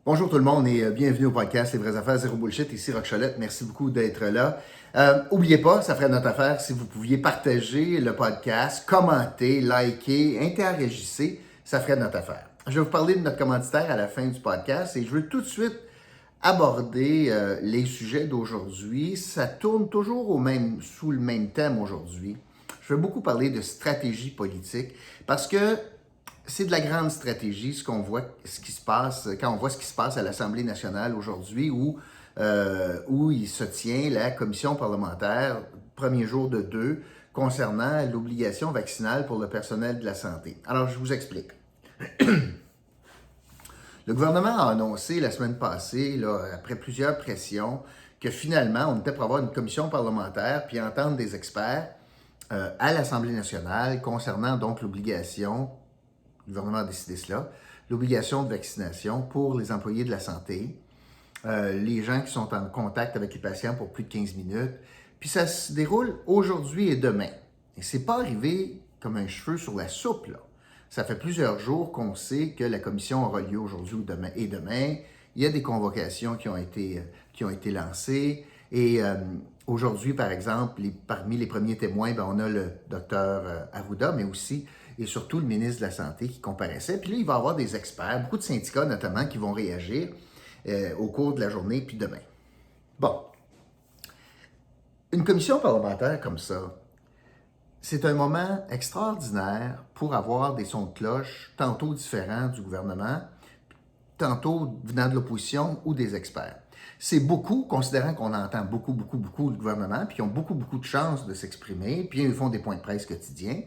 Bonjour tout le monde et bienvenue au podcast Les vraies affaires zéro bullshit. Ici Roch Cholette, merci beaucoup d'être là. Oubliez pas, ça ferait notre affaire si vous pouviez partager le podcast, commenter, liker, interagissez, ça ferait notre affaire. Je vais vous parler de notre commanditaire à la fin du podcast et je veux tout de suite aborder les sujets d'aujourd'hui. Ça tourne toujours sous le même thème aujourd'hui. Je vais beaucoup parler de stratégie politique parce que c'est de la grande stratégie ce qui se passe, quand on voit ce qui se passe à l'Assemblée nationale aujourd'hui où il se tient la commission parlementaire, premier jour de 2, concernant l'obligation vaccinale pour le personnel de la santé. Alors, je vous explique. Le gouvernement a annoncé la semaine passée, là, après plusieurs pressions, que finalement, on était pour avoir une commission parlementaire puis entendre des experts à l'Assemblée nationale concernant donc l'obligation. Le gouvernement a décidé cela, l'obligation de vaccination pour les employés de la santé, les gens qui sont en contact avec les patients pour plus de 15 minutes. Puis ça se déroule aujourd'hui et demain. Et c'est pas arrivé comme un cheveu sur la soupe, là. Ça fait plusieurs jours qu'on sait que la commission aura lieu aujourd'hui ou demain et demain. Il y a des convocations qui ont été lancées. Et aujourd'hui, par exemple, parmi les premiers témoins, on a le docteur Arruda, mais aussi et surtout le ministre de la Santé qui comparaissait. Puis là, il va y avoir des experts, beaucoup de syndicats notamment, qui vont réagir au cours de la journée, puis demain. Bon. Une commission parlementaire comme ça, c'est un moment extraordinaire pour avoir des sons de cloche, tantôt différents du gouvernement, tantôt venant de l'opposition ou des experts. C'est beaucoup, considérant qu'on entend beaucoup le gouvernement, puis ils ont beaucoup de chances de s'exprimer, puis ils font des points de presse quotidiens.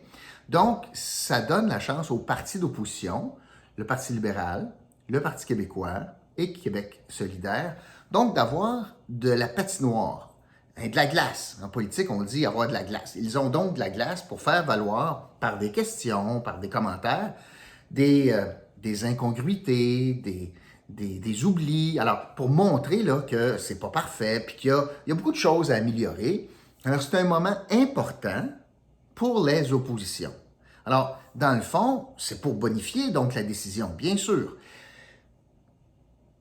Donc, ça donne la chance aux partis d'opposition, le Parti libéral, le Parti québécois et Québec solidaire, donc d'avoir de la patinoire, de la glace. En politique, on dit avoir de la glace. Ils ont donc de la glace pour faire valoir, par des questions, par des commentaires, des incongruités, des oublis. Alors, pour montrer là, que c'est pas parfait, puis qu'il y a beaucoup de choses à améliorer. Alors, c'est un moment important pour les oppositions. Alors, dans le fond, c'est pour bonifier donc la décision, bien sûr.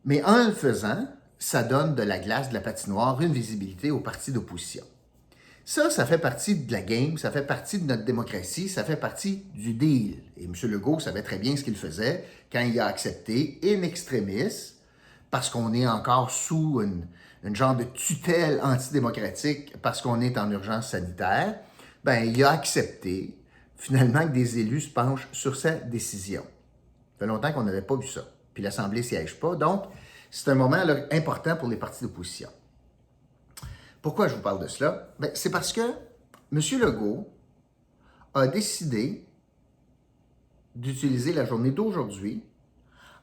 Mais en le faisant, ça donne de la glace, de la patinoire, une visibilité aux partis d'opposition. Ça fait partie de la game, ça fait partie de notre démocratie, ça fait partie du deal. Et M. Legault savait très bien ce qu'il faisait quand il a accepté in extremis, parce qu'on est encore sous une genre de tutelle antidémocratique, parce qu'on est en urgence sanitaire, il a accepté finalement que des élus se penchent sur sa décision. Ça fait longtemps qu'on n'avait pas vu ça. Puis l'Assemblée ne siège pas, donc c'est un moment là, important pour les partis d'opposition. Pourquoi je vous parle de cela? C'est parce que M. Legault a décidé d'utiliser la journée d'aujourd'hui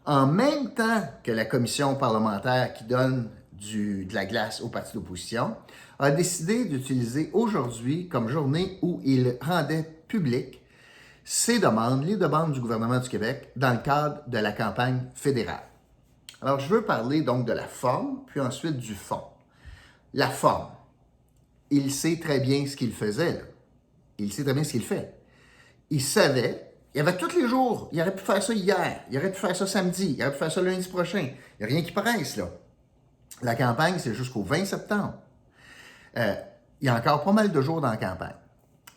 en même temps que la commission parlementaire qui donne de la glace aux partis d'opposition, a décidé d'utiliser aujourd'hui comme journée où il rendait public les demandes du gouvernement du Québec dans le cadre de la campagne fédérale. Alors, je veux parler donc de la forme, puis ensuite du fond. La forme. Il sait très bien ce qu'il faisait, là. Il sait très bien ce qu'il fait. Il savait, il y avait tous les jours, il aurait pu faire ça hier, il aurait pu faire ça samedi, il aurait pu faire ça lundi prochain. Il n'y a rien qui presse, là. La campagne, c'est jusqu'au 20 septembre. Il y a encore pas mal de jours dans la campagne.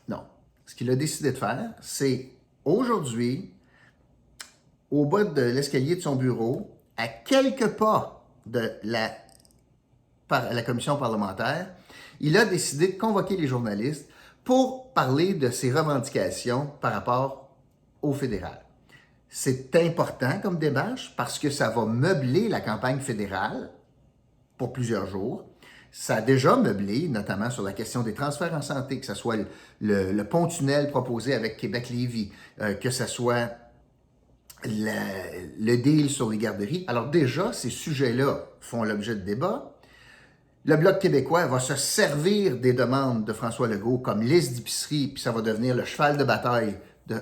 Non. Ce qu'il a décidé de faire, c'est aujourd'hui, au bas de l'escalier de son bureau, à quelques pas de la commission parlementaire, il a décidé de convoquer les journalistes pour parler de ses revendications par rapport au fédéral. C'est important comme démarche parce que ça va meubler la campagne fédérale pour plusieurs jours. Ça a déjà meublé, notamment sur la question des transferts en santé, que ce soit le pont-tunnel proposé avec Québec-Lévis, que ce soit le deal sur les garderies. Alors déjà, ces sujets-là font l'objet de débats. Le Bloc québécois va se servir des demandes de François Legault comme liste d'épicerie, puis ça va devenir le cheval de bataille de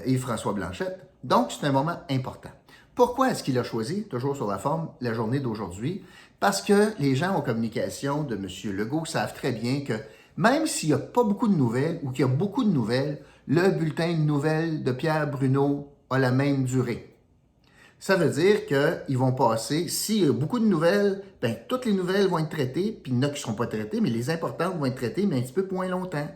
Yves-François Blanchet. Donc, c'est un moment important. Pourquoi est-ce qu'il a choisi, toujours sur la forme, la journée d'aujourd'hui? Parce que les gens en communication de M. Legault savent très bien que même s'il n'y a pas beaucoup de nouvelles ou qu'il y a beaucoup de nouvelles, le bulletin de nouvelles de Pierre Bruno a la même durée. Ça veut dire qu'ils vont passer, s'il y a beaucoup de nouvelles, bien, toutes les nouvelles vont être traitées, puis il y en a qui ne seront pas traitées, mais les importantes vont être traitées, mais un petit peu moins longtemps.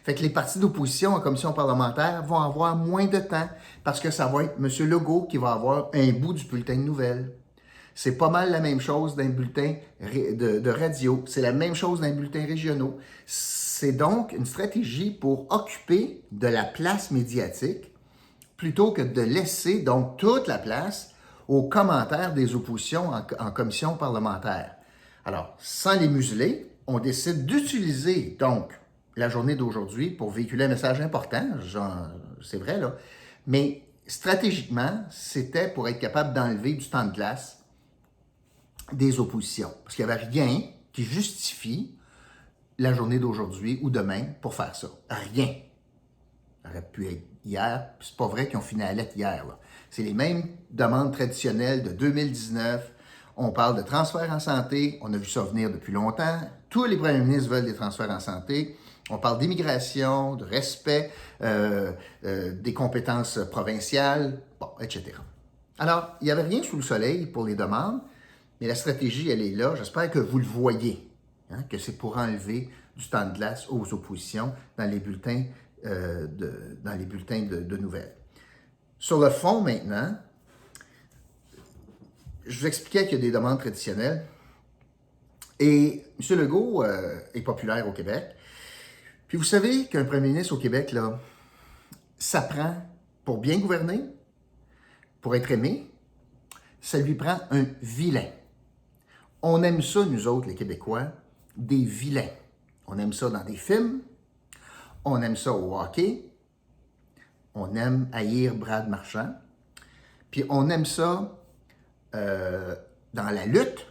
Fait que les partis d'opposition en commission parlementaire vont avoir moins de temps, parce que ça va être M. Legault qui va avoir un bout du bulletin de nouvelles. C'est pas mal la même chose d'un bulletin de radio. C'est la même chose d'un bulletin régionaux. C'est donc une stratégie pour occuper de la place médiatique plutôt que de laisser donc toute la place aux commentaires des oppositions en commission parlementaire. Alors, sans les museler, on décide d'utiliser donc la journée d'aujourd'hui pour véhiculer un message important, c'est vrai là, mais stratégiquement, c'était pour être capable d'enlever du temps de glace des oppositions. Parce qu'il n'y avait rien qui justifie la journée d'aujourd'hui ou demain pour faire ça. Rien. Ça aurait pu être hier, puis c'est pas vrai qu'ils ont fini à la lettre hier. C'est les mêmes demandes traditionnelles de 2019. On parle de transferts en santé, on a vu ça venir depuis longtemps. Tous les premiers ministres veulent des transferts en santé. On parle d'immigration, de respect des compétences provinciales, bon, etc. Alors, il n'y avait rien sous le soleil pour les demandes, mais la stratégie, elle est là. J'espère que vous le voyez, hein, que c'est pour enlever du temps de glace aux oppositions dans les bulletins de nouvelles. Sur le fond, maintenant, je vous expliquais qu'il y a des demandes traditionnelles et M. Legault est populaire au Québec. Puis vous savez qu'un premier ministre au Québec, là, ça prend, pour bien gouverner, pour être aimé, ça lui prend un vilain. On aime ça, nous autres, les Québécois, des vilains. On aime ça dans des films, on aime ça au hockey, on aime haïr Brad Marchand, puis on aime ça dans la lutte.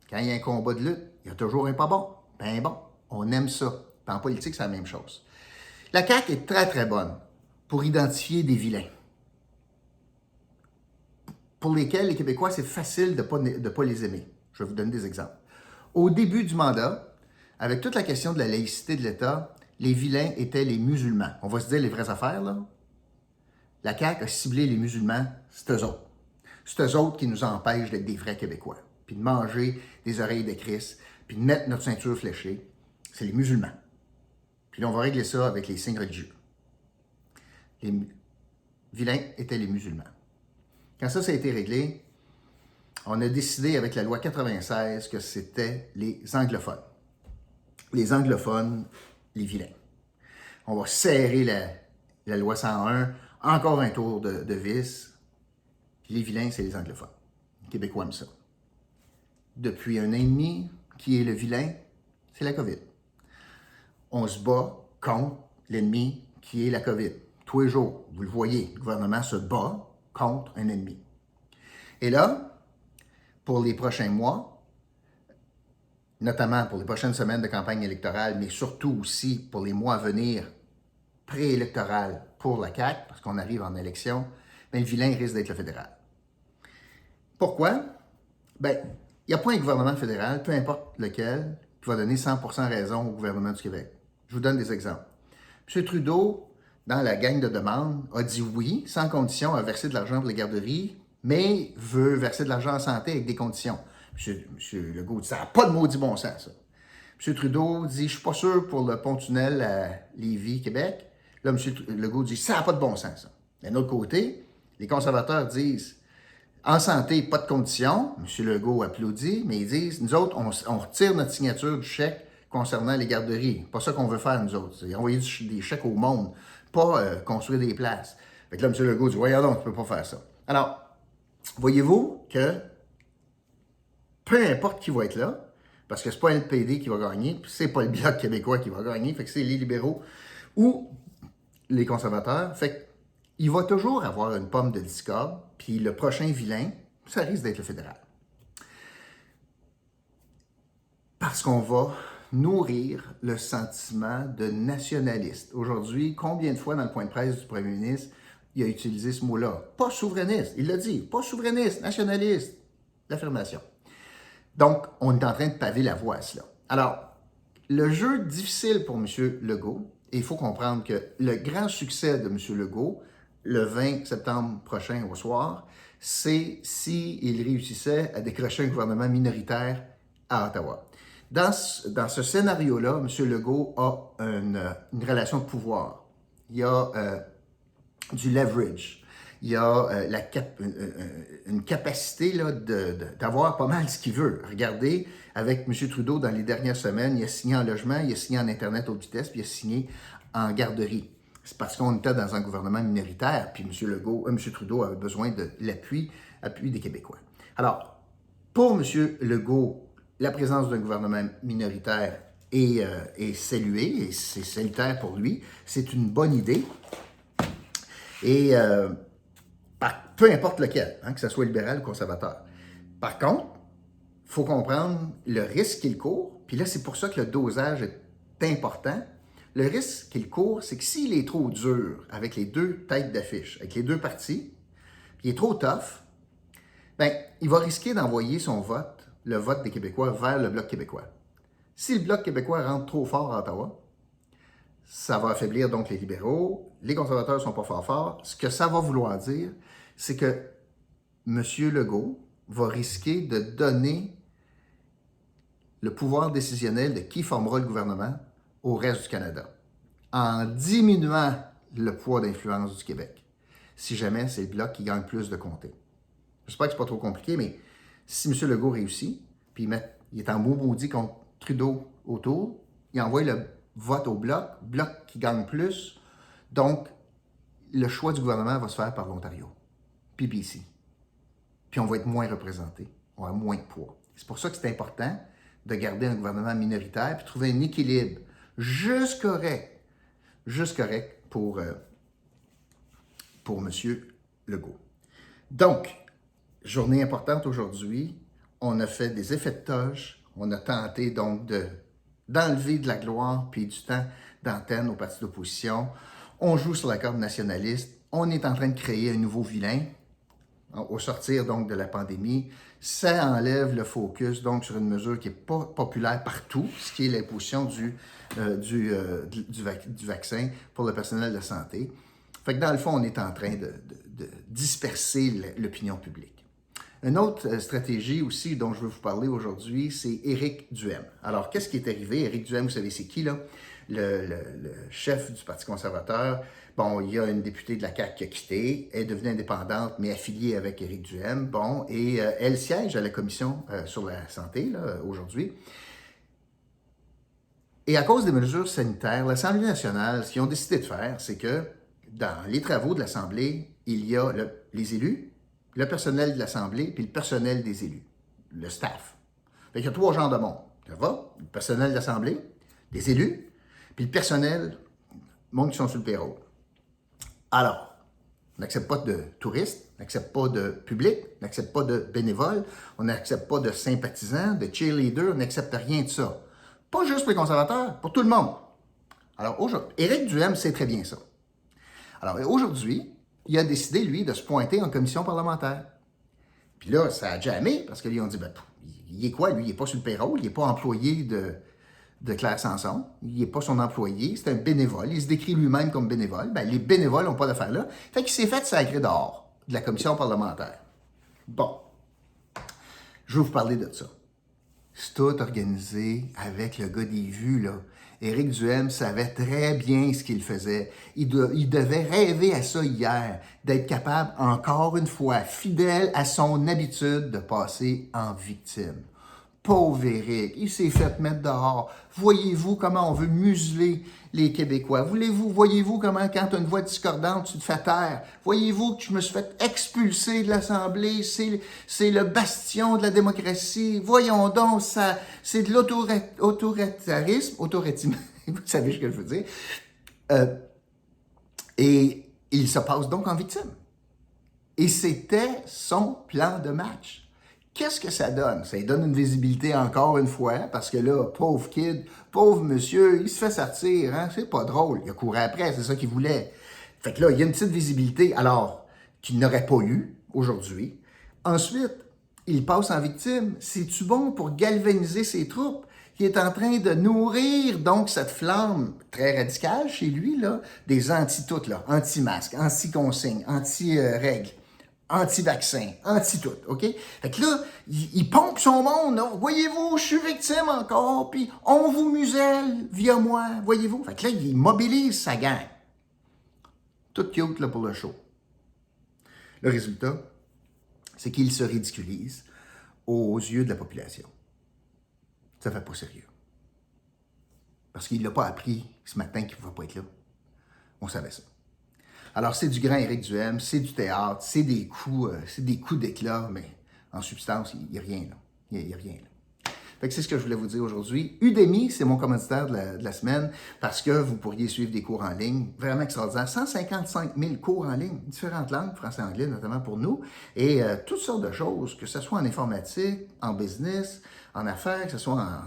Quand il y a un combat de lutte, il y a toujours un pas bon, ben bon, on aime ça. Puis en politique, c'est la même chose. La CAQ est très, très bonne pour identifier des vilains, pour lesquels les Québécois, c'est facile de ne pas les aimer. Je vais vous donner des exemples. Au début du mandat, avec toute la question de la laïcité de l'État, les vilains étaient les musulmans. On va se dire les vraies affaires, là. La CAQ a ciblé les musulmans, c'est eux autres. C'est eux autres qui nous empêchent d'être des vrais Québécois, puis de manger des oreilles de Christ, puis de mettre notre ceinture fléchée. C'est les musulmans. Puis là, on va régler ça avec les signes religieux. Les vilains étaient les musulmans. Quand ça a été réglé, on a décidé avec la loi 96 que c'était les anglophones. Les anglophones, les vilains. On va serrer la loi 101, encore un tour de vis. Puis les vilains, c'est les anglophones. Les Québécois aiment ça. Depuis 1 an et demi, qui est le vilain? C'est la COVID. On se bat contre l'ennemi qui est la COVID. Tous les jours, vous le voyez, le gouvernement se bat contre un ennemi. Et là, pour les prochains mois, notamment pour les prochaines semaines de campagne électorale, mais surtout aussi pour les mois à venir préélectorales pour la CAQ, parce qu'on arrive en élection, bien, le vilain risque d'être le fédéral. Pourquoi? Bien, il n'y a pas un gouvernement fédéral, peu importe lequel, qui va donner 100% raison au gouvernement du Québec. Je vous donne des exemples. M. Trudeau, dans la gang de demande, a dit oui, sans condition, à verser de l'argent pour les garderies, mais veut verser de l'argent en santé avec des conditions. M. Legault dit, ça n'a pas de maudit bon sens, ça. M. Trudeau dit, je ne suis pas sûr pour le pont-tunnel à Lévis, Québec. Là, M. Legault dit, ça n'a pas de bon sens, ça. D'un autre côté, les conservateurs disent, en santé, pas de conditions. M. Legault applaudit, mais ils disent, nous autres, on retire notre signature du chèque concernant les garderies. Pas ça qu'on veut faire, nous autres. C'est envoyer des chèques au monde, pas construire des places. Fait que là, M. Legault dit, voyons donc, tu ne peux pas faire ça. Alors, voyez-vous que peu importe qui va être là, parce que c'est pas le NPD qui va gagner, puis c'est pas le Bloc québécois qui va gagner, fait que c'est les libéraux ou les conservateurs. Fait qu'il va toujours avoir une pomme de discorde, puis le prochain vilain, ça risque d'être le fédéral. Parce qu'on va nourrir le sentiment de nationaliste. Aujourd'hui, combien de fois dans le point de presse du premier ministre, il a utilisé ce mot-là? Pas souverainiste, il l'a dit, pas souverainiste, nationaliste. L'affirmation. Donc, on est en train de paver la voie à cela. Alors, le jeu difficile pour M. Legault, et il faut comprendre que le grand succès de M. Legault, le 20 septembre prochain au soir, c'est s'il réussissait à décrocher un gouvernement minoritaire à Ottawa. Dans ce scénario-là, M. Legault a une relation de pouvoir. Il y a du leverage. Il y a une capacité là, d'avoir pas mal ce qu'il veut. Regardez, avec M. Trudeau, dans les dernières semaines, il a signé en logement, il a signé en Internet haute vitesse, puis il a signé en garderie. C'est parce qu'on était dans un gouvernement minoritaire, puis M. Trudeau avait besoin de l'appui des Québécois. Alors, pour M. Legault, la présence d'un gouvernement minoritaire est saluée, et c'est salutaire pour lui. C'est une bonne idée. Et peu importe lequel, que ce soit libéral ou conservateur. Par contre, il faut comprendre le risque qu'il court, puis là, c'est pour ça que le dosage est important. Le risque qu'il court, c'est que s'il est trop dur avec les deux têtes d'affiche, avec les deux partis, puis il est trop tough, bien, il va risquer d'envoyer son vote, le vote des Québécois, vers le Bloc québécois. Si le Bloc québécois rentre trop fort à Ottawa, ça va affaiblir donc les libéraux. Les conservateurs ne sont pas forts. Ce que ça va vouloir dire, c'est que M. Legault va risquer de donner le pouvoir décisionnel de qui formera le gouvernement au reste du Canada, en diminuant le poids d'influence du Québec, si jamais c'est le Bloc qui gagne plus de comtés. J'espère que ce n'est pas trop compliqué, mais si M. Legault réussit, puis il est en maudit contre Trudeau autour, il envoie le vote au Bloc qui gagne plus, donc le choix du gouvernement va se faire par l'Ontario, puis BC. Puis on va être moins représenté, on va avoir moins de poids. C'est pour ça que c'est important de garder un gouvernement minoritaire, puis trouver un équilibre juste correct pour M. Legault. Donc, journée importante aujourd'hui, on a fait des effets de toge, on a tenté donc d'enlever de la gloire puis du temps d'antenne aux partis d'opposition. On joue sur la corde nationaliste, on est en train de créer un nouveau vilain au sortir donc de la pandémie. Ça enlève le focus donc sur une mesure qui n'est pas populaire partout, ce qui est l'imposition du vaccin pour le personnel de santé. Fait que dans le fond, on est en train de disperser l'opinion publique. Une autre stratégie aussi dont je veux vous parler aujourd'hui, c'est Éric Duhaime. Alors, qu'est-ce qui est arrivé? Éric Duhaime, vous savez, c'est qui, là? Le chef du Parti conservateur. Bon, il y a une députée de la CAQ qui a quitté, elle est devenue indépendante, mais affiliée avec Éric Duhaime. Bon, et elle siège à la commission sur la santé, là, aujourd'hui. Et à cause des mesures sanitaires, l'Assemblée nationale, ce qu'ils ont décidé de faire, c'est que dans les travaux de l'Assemblée, il y a les élus, le personnel de l'Assemblée, puis le personnel des élus, le staff. Fait qu'il y a 3 genres de monde. Ça va? Le personnel de l'Assemblée, les élus, puis le personnel, le monde qui sont sur le payroll. Alors, on n'accepte pas de touristes, on n'accepte pas de public, on n'accepte pas de bénévoles, on n'accepte pas de sympathisants, de cheerleaders, on n'accepte rien de ça. Pas juste pour les conservateurs, pour tout le monde. Alors, Éric Duhaime sait très bien ça. Alors, aujourd'hui, il a décidé, lui, de se pointer en commission parlementaire. Puis là, ça a jamais, parce qu'ils ont dit, ben, il est quoi, lui? Il n'est pas sur le payroll, il n'est pas employé de Claire Sanson, il n'est pas son employé, c'est un bénévole, il se décrit lui-même comme bénévole. Ben, les bénévoles n'ont pas d'affaire là. Fait qu'il s'est fait sacrer dehors de la commission parlementaire. Bon, je vais vous parler de ça. C'est tout organisé avec le gars des vues, là. Éric Duhaime savait très bien ce qu'il faisait. Il devait rêver à ça hier, d'être capable, encore une fois, fidèle à son habitude de passer en victime. Pauvre Éric, il s'est fait mettre dehors. Voyez-vous comment on veut museler les Québécois? Voyez-vous comment, quand tu as une voix discordante, tu te fais taire? Voyez-vous que je me suis fait expulser de l'Assemblée? C'est le bastion de la démocratie. Voyons donc, ça, c'est de l'autoritarisme. Vous savez ce que je veux dire. Et il se passe donc en victime. Et c'était son plan de match. Qu'est-ce que ça donne? Ça lui donne une visibilité encore une fois, parce que là, pauvre kid, pauvre monsieur, il se fait sortir, hein? C'est pas drôle. Il a couru après, c'est ça qu'il voulait. Fait que là, il y a une petite visibilité, alors, qu'il n'aurait pas eu aujourd'hui. Ensuite, il passe en victime. C'est-tu bon pour galvaniser ses troupes? Il est en train de nourrir, donc, cette flamme très radicale chez lui, là, des anti-toutes, là, anti-masques, anti-consignes, anti-règles. anti-vaccin, anti-tout, OK? Fait que là, il pompe son monde, là. Voyez-vous, je suis victime encore, puis on vous muselle via moi, voyez-vous? Fait que là, il mobilise sa gang. Tout cute, là, pour le show. Le résultat, c'est qu'il se ridiculise aux yeux de la population. Ça ne fait pas sérieux. Parce qu'il ne l'a pas appris ce matin qu'il ne pouvait pas être là. On savait ça. Alors, c'est du grand Éric Duhem, c'est du théâtre, c'est des coups d'éclat, mais en substance, il n'y a rien là. Il n'y a rien là. Fait que c'est ce que je voulais vous dire aujourd'hui. Udemy, c'est mon commanditaire de la semaine parce que vous pourriez suivre des cours en ligne vraiment extraordinaires. 155 000 cours en ligne, différentes langues, français et anglais notamment pour nous, et toutes sortes de choses, que ce soit en informatique, en business, en affaires, que ce soit en,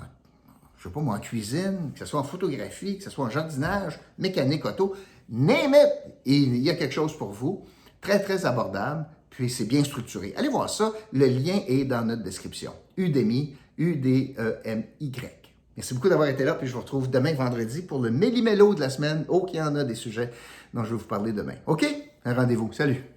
je sais pas moi, en cuisine, que ce soit en photographie, que ce soit en jardinage, mécanique, auto, name it! Et il y a quelque chose pour vous, très, très abordable, puis c'est bien structuré. Allez voir ça, le lien est dans notre description. Udemy, U-D-E-M-Y. Merci beaucoup d'avoir été là, puis je vous retrouve demain, vendredi, pour le méli-mélo de la semaine. Oh, qu'il y en a des sujets dont je vais vous parler demain. OK? Un rendez-vous. Salut!